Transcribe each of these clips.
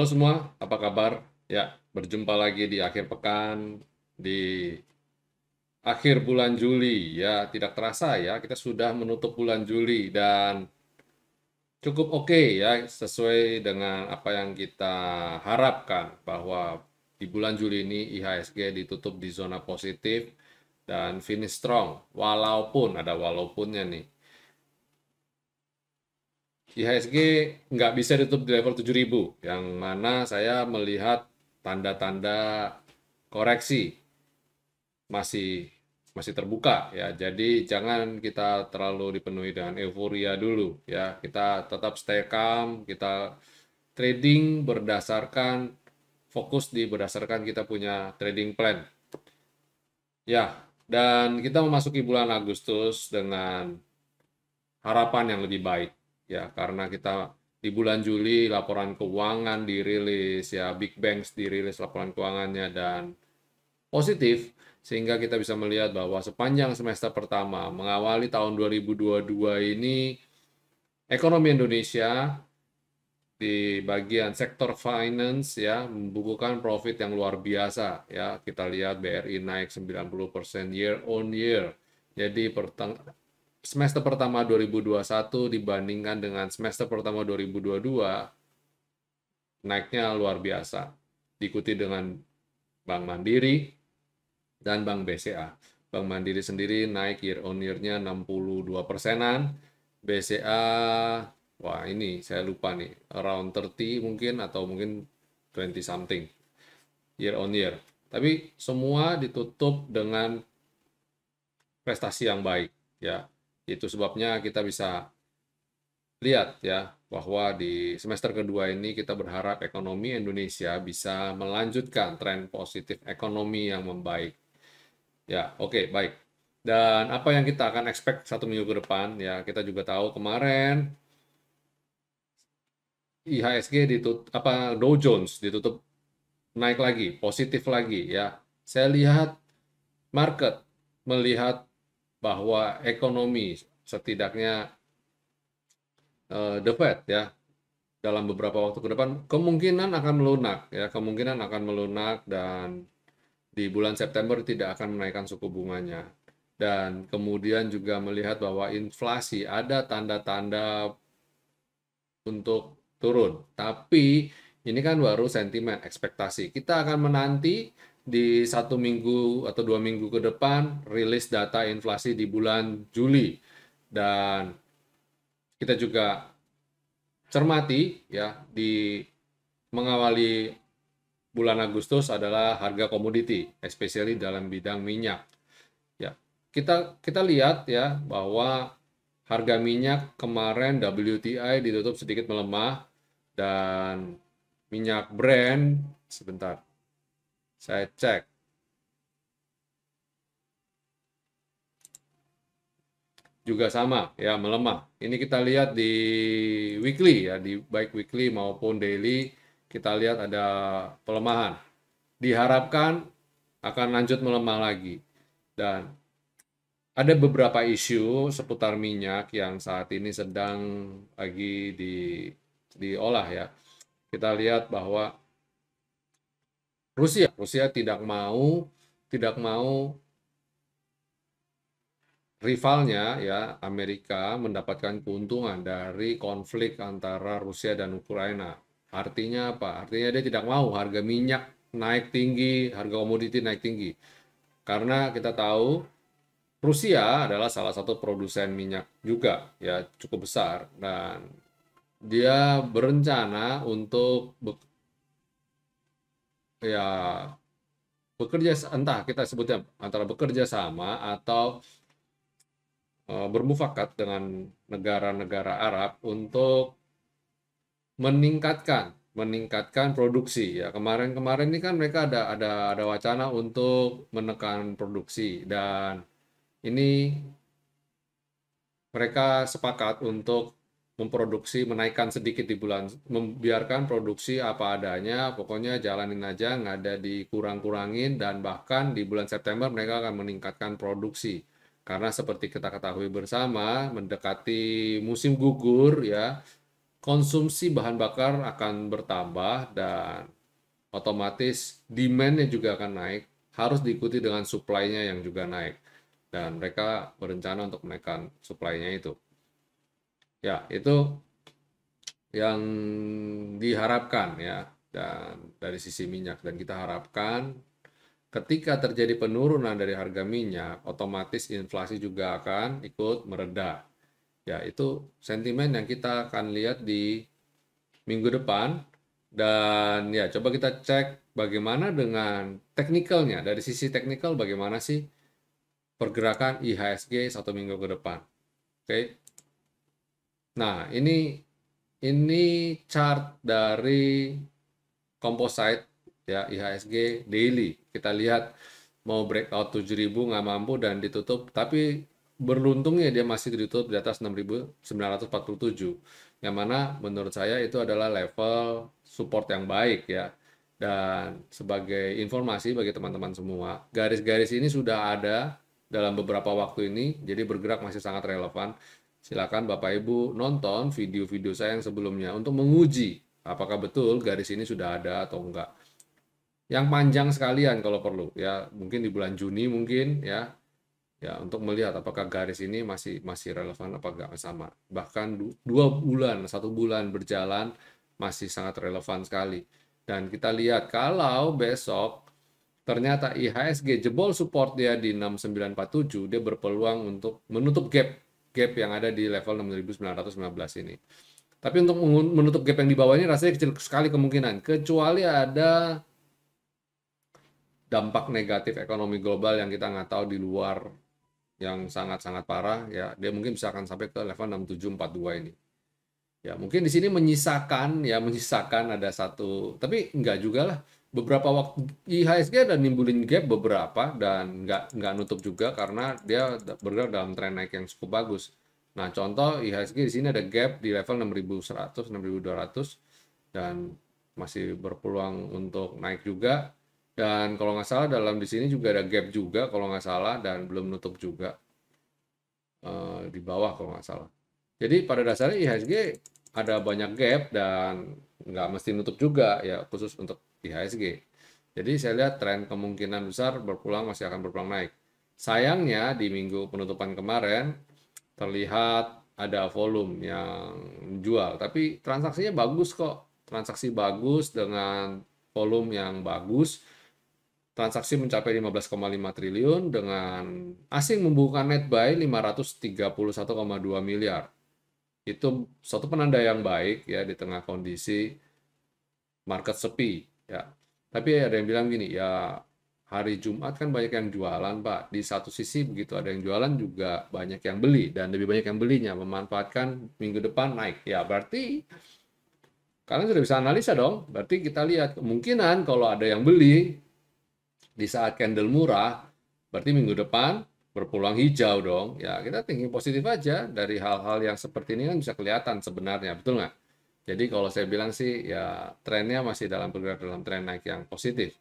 Halo semua, apa kabar? Ya, berjumpa lagi di akhir pekan, di akhir bulan Juli. Ya, tidak terasa ya, kita sudah menutup bulan Juli dan cukup oke ya, sesuai dengan apa yang kita harapkan bahwa di bulan Juli ini IHSG ditutup di zona positif dan finish strong. Walaupun ada walaupunnya nih. IHSG nggak bisa ditutup di level 7.000, yang mana saya melihat tanda-tanda koreksi masih masih terbuka ya. Jadi jangan kita terlalu dipenuhi dengan euforia dulu ya. Kita tetap stay calm, kita trading berdasarkan kita punya trading plan. Ya, dan kita memasuki bulan Agustus dengan harapan yang lebih baik ya, karena kita di bulan Juli laporan keuangan dirilis ya, Big Banks dirilis laporan keuangannya dan positif, sehingga kita bisa melihat bahwa sepanjang semester pertama mengawali tahun 2022 ini ekonomi Indonesia di bagian sektor finance ya membukukan profit yang luar biasa ya. Kita lihat BRI naik 90% year on year. Jadi semester pertama 2021 dibandingkan dengan semester pertama 2022 naiknya luar biasa. Diikuti dengan Bank Mandiri dan Bank BCA. Bank Mandiri sendiri naik year on year-nya 62%-an. BCA, wah ini saya lupa nih, around 30 mungkin atau mungkin 20 something year on year. Tapi semua ditutup dengan prestasi yang baik ya. Itu sebabnya kita bisa lihat ya bahwa di semester kedua ini kita berharap ekonomi Indonesia bisa melanjutkan tren positif ekonomi yang membaik. Ya, oke, baik. Dan apa yang kita akan expect 1 minggu ke depan, ya kita juga tahu kemarin IHSG Dow Jones ditutup naik lagi, positif lagi ya. Saya lihat market melihat bahwa ekonomi setidaknya the Fed ya dalam beberapa waktu ke depan kemungkinan akan melunak ya, kemungkinan akan melunak dan di bulan September tidak akan menaikkan suku bunganya. Dan kemudian juga melihat bahwa inflasi ada tanda-tanda untuk turun. Tapi ini kan baru sentimen, ekspektasi. Kita akan menanti di 1 minggu atau 2 minggu ke depan rilis data inflasi di bulan Juli. Dan kita juga cermati ya di mengawali bulan Agustus adalah harga komoditi, especially dalam bidang minyak. Ya, kita lihat ya bahwa harga minyak kemarin WTI ditutup sedikit melemah dan minyak Brent sebentar. Saya cek juga sama ya melemah. Ini kita lihat di weekly ya, di baik weekly maupun daily kita lihat ada pelemahan. Diharapkan akan lanjut melemah lagi. Dan ada beberapa isu seputar minyak yang saat ini sedang lagi diolah ya. Kita lihat bahwa Rusia tidak mau rivalnya ya Amerika mendapatkan keuntungan dari konflik antara Rusia dan Ukraina. Artinya apa? Artinya dia tidak mau harga minyak naik tinggi, harga komoditi naik tinggi. Karena kita tahu Rusia adalah salah satu produsen minyak juga ya cukup besar dan dia berencana untuk ya bekerja entah kita sebutnya antara bekerja sama atau bermufakat dengan negara-negara Arab untuk meningkatkan produksi ya. Kemarin-kemarin ini kan mereka ada wacana untuk menekan produksi dan ini mereka sepakat untuk menaikkan sedikit di bulan, membiarkan produksi apa adanya, pokoknya jalanin aja, nggak ada dikurang-kurangin, dan bahkan di bulan September mereka akan meningkatkan produksi. Karena seperti kita ketahui bersama, mendekati musim gugur ya, konsumsi bahan bakar akan bertambah dan otomatis demand-nya juga akan naik, harus diikuti dengan supply-nya yang juga naik. Dan mereka berencana untuk menaikkan supply-nya itu. Ya, itu yang diharapkan ya dan dari sisi minyak, dan kita harapkan ketika terjadi penurunan dari harga minyak, otomatis inflasi juga akan ikut mereda. Ya, itu sentimen yang kita akan lihat di minggu depan. Dan ya, coba kita cek bagaimana dengan teknikalnya. Dari sisi teknikal bagaimana sih pergerakan IHSG 1 minggu ke depan. Oke. Nah, ini chart dari composite ya IHSG daily. Kita lihat mau breakout 7.000 nggak mampu dan ditutup, tapi beruntungnya dia masih ditutup di atas 6.947, yang mana menurut saya itu adalah level support yang baik ya. Dan sebagai informasi bagi teman-teman semua, garis-garis ini sudah ada dalam beberapa waktu ini, jadi bergerak masih sangat relevan. Silakan Bapak Ibu nonton video-video saya yang sebelumnya untuk menguji apakah betul garis ini sudah ada atau enggak. Yang panjang sekalian kalau perlu ya, mungkin di bulan Juni mungkin ya, untuk melihat apakah garis ini masih relevan apa enggak sama. Bahkan 2 bulan, 1 bulan berjalan masih sangat relevan sekali. Dan kita lihat kalau besok ternyata IHSG jebol support dia di 6947, dia berpeluang untuk menutup gap yang ada di level 6.915 ini. Tapi untuk menutup gap yang di bawah ini rasanya kecil sekali kemungkinan, kecuali ada dampak negatif ekonomi global yang kita nggak tahu di luar yang sangat-sangat parah ya, dia mungkin bisa akan sampai ke level 6742 ini. Ya, mungkin di sini menyisakan ada satu, tapi enggak juga lah. Beberapa waktu IHSG ada nimbulin gap beberapa dan enggak nutup juga karena dia bergerak dalam tren naik yang cukup bagus. Nah, contoh IHSG di sini ada gap di level 6.100, 6.200 dan masih berpeluang untuk naik juga. Dan kalau nggak salah dalam di sini juga ada gap juga kalau nggak salah dan belum nutup juga di bawah kalau nggak salah. Jadi pada dasarnya IHSG ada banyak gap dan nggak mesti nutup juga ya, khusus untuk IHSG. Jadi saya lihat tren kemungkinan besar masih akan berpeluang naik. Sayangnya di minggu penutupan kemarin terlihat ada volume yang jual, tapi transaksinya bagus kok. Transaksi bagus dengan volume yang bagus. Transaksi mencapai 15,5 triliun dengan asing membuka net buy 531,2 miliar. Itu suatu penanda yang baik ya di tengah kondisi market sepi ya. Tapi ada yang bilang gini, ya hari Jumat kan banyak yang jualan, Pak. Di satu sisi begitu ada yang jualan juga banyak yang beli dan lebih banyak yang belinya memanfaatkan minggu depan naik. Ya berarti kalian sudah bisa analisa dong. Berarti kita lihat kemungkinan kalau ada yang beli di saat candle murah, berarti minggu depan berpeluang hijau dong. Ya, kita thinking positif aja. Dari hal-hal yang seperti ini kan bisa kelihatan sebenarnya, betul nggak? Jadi kalau saya bilang sih, ya trennya masih bergerak dalam tren naik yang positif.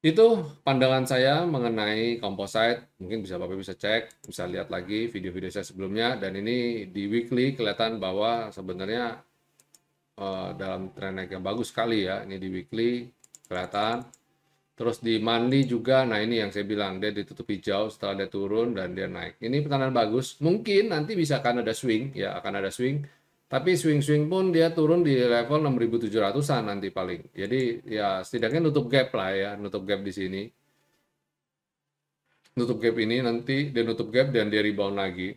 Itu pandangan saya mengenai composite. Mungkin bisa Bapak bisa cek, bisa lihat lagi video-video saya sebelumnya. Dan ini di weekly kelihatan bahwa sebenarnya dalam tren naik yang bagus sekali ya. Ini di weekly kelihatan. Terus di monthly juga, nah ini yang saya bilang, dia ditutup hijau setelah dia turun dan dia naik. Ini pertandaan bagus. Mungkin nanti bisa akan ada swing, ya akan ada swing. Tapi swing-swing pun dia turun di level 6.700-an nanti paling. Jadi ya setidaknya nutup gap lah ya, nutup gap di sini. Nutup gap ini nanti dia nutup gap dan dia rebound lagi.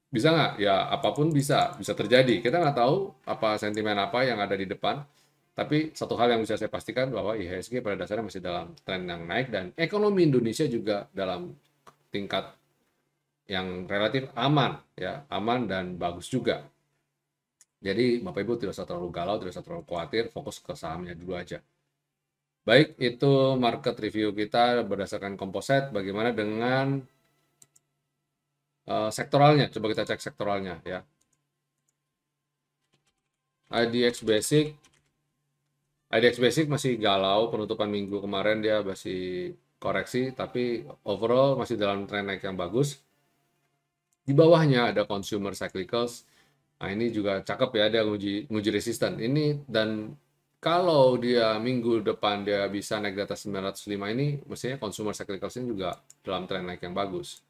Bisa nggak? Ya apapun bisa terjadi. Kita nggak tahu apa sentimen apa yang ada di depan. Tapi satu hal yang bisa saya pastikan bahwa IHSG pada dasarnya masih dalam tren yang naik dan ekonomi Indonesia juga dalam tingkat yang relatif aman ya, aman dan bagus juga. Jadi Bapak Ibu tidak usah terlalu galau, tidak usah terlalu khawatir, fokus ke sahamnya dulu aja. Baik, itu market review kita berdasarkan composite. Bagaimana dengan sektoralnya? Coba kita cek sektoralnya ya. IDX Basic masih galau, penutupan minggu kemarin dia masih koreksi, tapi overall masih dalam tren naik yang bagus. Di bawahnya ada consumer cyclicals, Nah, ini juga cakep ya, dia nguji resisten. Ini, dan kalau dia minggu depan dia bisa naik di atas 905 ini, mestinya consumer cyclicals ini juga dalam tren naik yang bagus.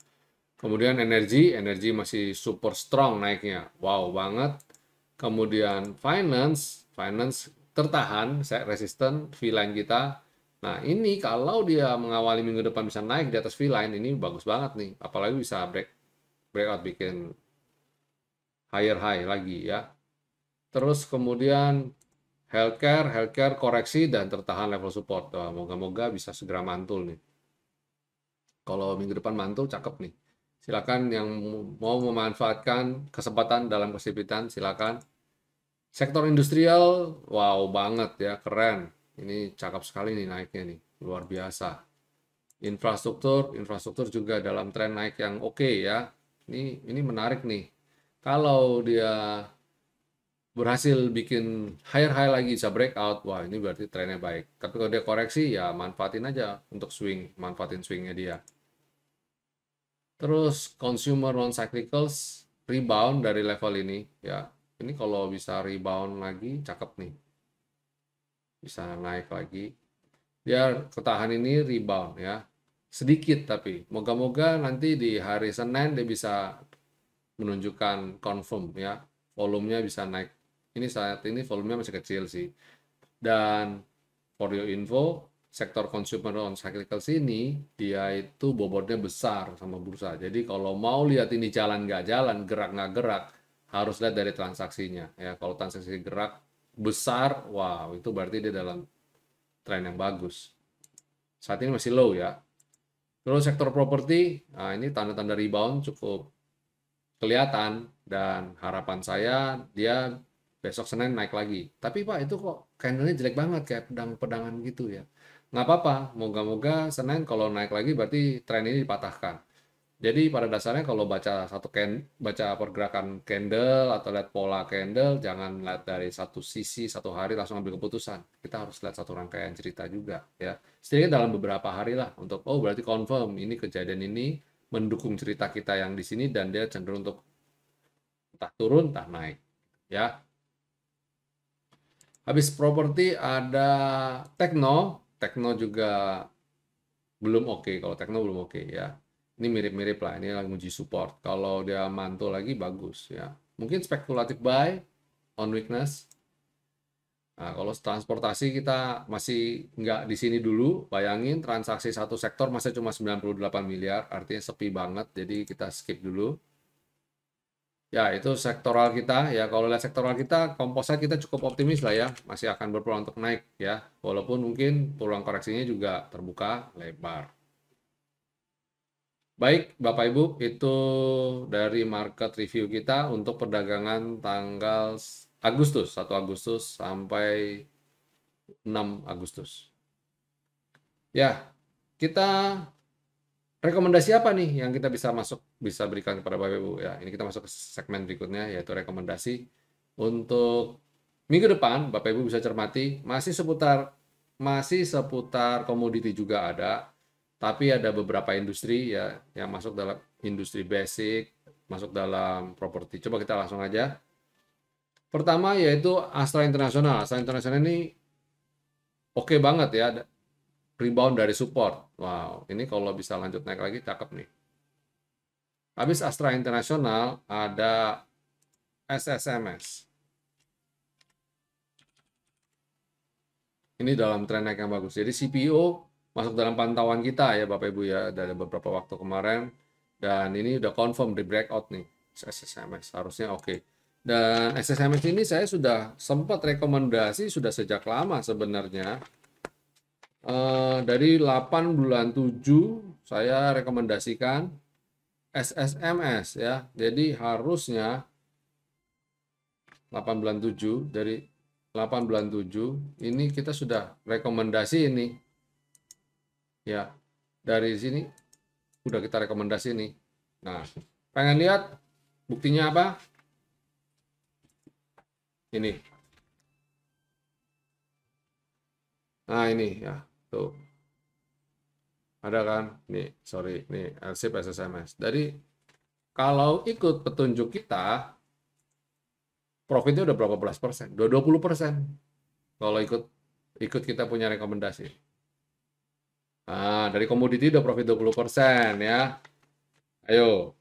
Kemudian energi masih super strong naiknya. Wow banget. Kemudian finance tertahan, resisten V-line kita. Nah, ini kalau dia mengawali minggu depan bisa naik di atas V-line, ini bagus banget nih. Apalagi bisa breakout bikin higher high lagi ya. Terus kemudian healthcare koreksi dan tertahan level support. Wah, moga-moga bisa segera mantul nih. Kalau minggu depan mantul, cakep nih. Silakan yang mau memanfaatkan kesempatan dalam kesempitan, silakan. Sektor industrial, wow banget ya, keren. Ini cakep sekali nih naiknya nih, luar biasa. Infrastruktur juga dalam tren naik yang oke ya. Ini menarik nih. Kalau dia berhasil bikin higher high lagi, bisa breakout, wah ini berarti trennya baik. Tapi kalau dia koreksi, ya manfaatin aja untuk manfaatin swingnya dia. Terus consumer non cyclicals rebound dari level ini ya. Ini kalau bisa rebound lagi, cakep nih. Bisa naik lagi. Dia ketahan ini rebound ya. Sedikit tapi moga-moga nanti di hari Senin dia bisa menunjukkan confirm ya. Volumenya bisa naik. Ini saat ini volumenya masih kecil sih. Dan for your info, sektor consumer non cyclical sini dia itu bobotnya besar sama bursa. Jadi kalau mau lihat ini jalan nggak jalan, gerak nggak gerak, harus lihat dari transaksinya. Ya, kalau transaksi gerak besar, wow itu berarti dia dalam tren yang bagus. Saat ini masih low ya. Terus sektor properti, nah ini tanda-tanda rebound cukup kelihatan, dan harapan saya dia besok Senin naik lagi. Tapi Pak, itu kok candlenya jelek banget kayak pedang-pedangan gitu ya. Nggak apa-apa, moga-moga Senin kalau naik lagi berarti tren ini dipatahkan. Jadi pada dasarnya kalau baca pergerakan candle atau lihat pola candle, jangan lihat dari satu sisi satu hari langsung ambil keputusan. Kita harus lihat satu rangkaian cerita juga ya. Setidaknya dalam beberapa hari lah untuk berarti confirm ini kejadian ini mendukung cerita kita yang di sini, dan dia cenderung untuk entah turun entah naik ya. Habis properti ada Tekno. Tekno juga belum oke. Kalau Tekno belum oke ya. Ini mirip-mirip lah. Ini lagi uji support. Kalau dia mantul lagi bagus ya. Mungkin spekulatif buy on weakness. Nah, kalau transportasi kita masih nggak di sini dulu. Bayangin transaksi satu sektor masih cuma 98 miliar. Artinya sepi banget. Jadi kita skip dulu. Ya, itu sektoral kita ya. Kalau lihat sektoral kita, komposit kita cukup optimis lah ya, masih akan berpeluang untuk naik ya. Walaupun mungkin peluang koreksinya juga terbuka lebar. Baik, Bapak Ibu, itu dari market review kita untuk perdagangan tanggal Agustus, 1 Agustus sampai 6 Agustus. Ya, kita rekomendasi apa nih yang kita bisa berikan kepada Bapak Ibu ya. Ini kita masuk ke segmen berikutnya, yaitu rekomendasi untuk minggu depan. Bapak Ibu bisa cermati masih seputar komoditi juga ada, tapi ada beberapa industri ya yang masuk dalam industri basic, masuk dalam properti. Coba kita langsung aja. Pertama yaitu Astra International. Astra International ini oke banget ya, rebound dari support. Wow, ini kalau bisa lanjut naik lagi cakep nih. Habis Astra International ada SSMS. Ini dalam tren naik yang bagus. Jadi CPO masuk dalam pantauan kita ya Bapak Ibu ya, dari beberapa waktu kemarin, dan ini udah confirm di breakout nih SSMS, harusnya oke. Dan SSMS ini saya sudah sempat rekomendasi sudah sejak lama sebenarnya. Dari 8 bulan 7 saya rekomendasikan SSMS ya. Jadi harusnya 8 bulan 7, dari 8 bulan 7 ini kita sudah rekomendasi ini. Ya, dari sini udah kita rekomendasi nih. Nah, pengen lihat buktinya apa? Ini. Nah, ini ya. Tuh. Ada kan? Nih, sorry. Nih, LSIP SSMS. Dari kalau ikut petunjuk kita, profitnya udah berapa belas persen? Udah 20% kalau ikut kita punya rekomendasi. Nah, dari komoditi udah profit 20% ya. Ayo,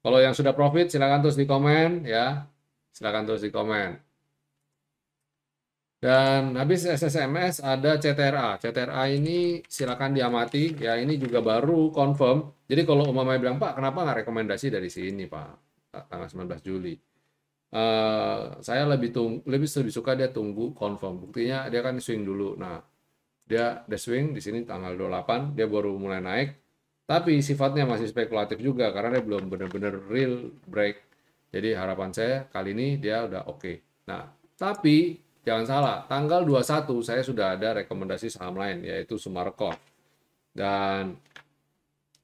kalau yang sudah profit silakan terus di komen ya. Silakan terus di komen. Dan habis SSMS ada CTRA. CTRA ini silakan diamati ya. Ini juga baru confirm. Jadi kalau umpamanya bilang, Pak, kenapa nggak rekomendasi dari sini, Pak? Tanggal 19 Juli. Saya lebih suka dia tunggu confirm. Buktinya dia kan swing dulu. Nah, dia swing di sini tanggal 28, dia baru mulai naik. Tapi sifatnya masih spekulatif juga karena dia belum benar-benar real break. Jadi harapan saya kali ini dia udah oke. Nah, tapi jangan salah, tanggal 21 saya sudah ada rekomendasi saham lain yaitu Sumarekon. Dan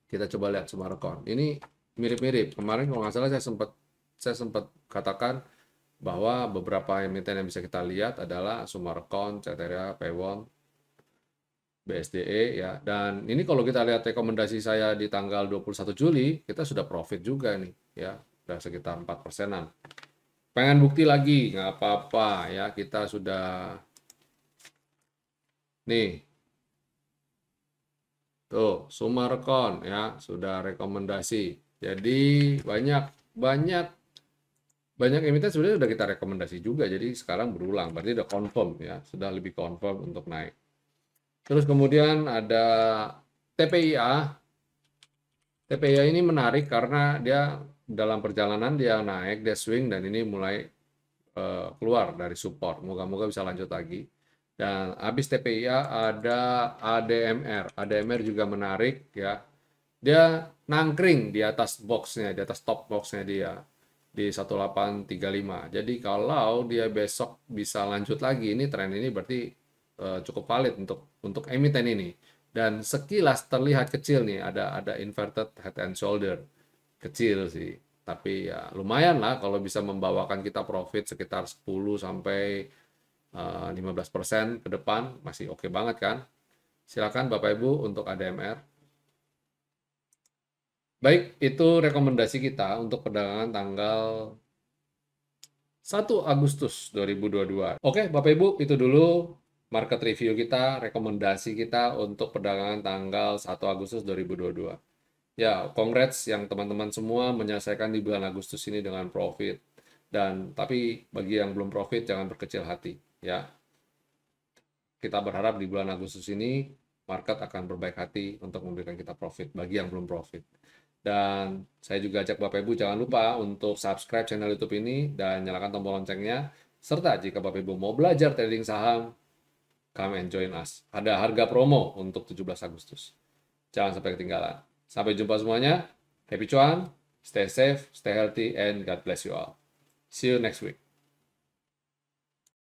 kita coba lihat Sumarekon. Ini mirip-mirip. Kemarin kalau nggak salah saya sempat katakan bahwa beberapa emiten yang bisa kita lihat adalah Sumarekon, Ceteria, Pewon, BSDE ya. Dan ini kalau kita lihat rekomendasi saya di tanggal 21 Juli, kita sudah profit juga nih ya. Sudah sekitar 4%-an. Pengen bukti lagi, nggak apa-apa ya. Kita sudah nih. Tuh, Sumarekon ya, sudah rekomendasi. Jadi banyak banyak banyak emiten sebenarnya sudah kita rekomendasi juga. Jadi sekarang berulang, berarti udah confirm ya, sudah lebih confirm untuk naik. Terus kemudian ada TPIA. TPIA ini menarik karena dia dalam perjalanan dia naik, dia swing dan ini mulai keluar dari support. Moga-moga bisa lanjut lagi. Dan habis TPIA ada ADMR. ADMR juga menarik ya. Dia nangkring di atas boxnya, di atas top boxnya dia di 1835. Jadi kalau dia besok bisa lanjut lagi, ini tren ini berarti cukup valid untuk emiten ini. Dan sekilas terlihat kecil nih, ada inverted head and shoulder. Kecil sih, tapi ya lumayan lah kalau bisa membawakan kita profit sekitar 10 sampai 15% ke depan, masih oke banget kan? Silakan Bapak Ibu untuk ADMR. Baik, itu rekomendasi kita untuk perdagangan tanggal 1 Agustus 2022. Oke, Bapak Ibu, itu dulu market review kita, rekomendasi kita untuk perdagangan tanggal 1 Agustus 2022. Ya, congrats yang teman-teman semua menyelesaikan di bulan Agustus ini dengan profit. Dan tapi bagi yang belum profit jangan berkecil hati, ya. Kita berharap di bulan Agustus ini market akan berbaik hati untuk memberikan kita profit bagi yang belum profit. Dan saya juga ajak Bapak Ibu jangan lupa untuk subscribe channel YouTube ini dan nyalakan tombol loncengnya. Serta jika Bapak Ibu mau belajar trading saham, come and join us. Ada harga promo untuk 17 Agustus. Jangan sampai ketinggalan. Sampai jumpa semuanya. Happy cuan, stay safe, stay healthy, and God bless you all. See you next week.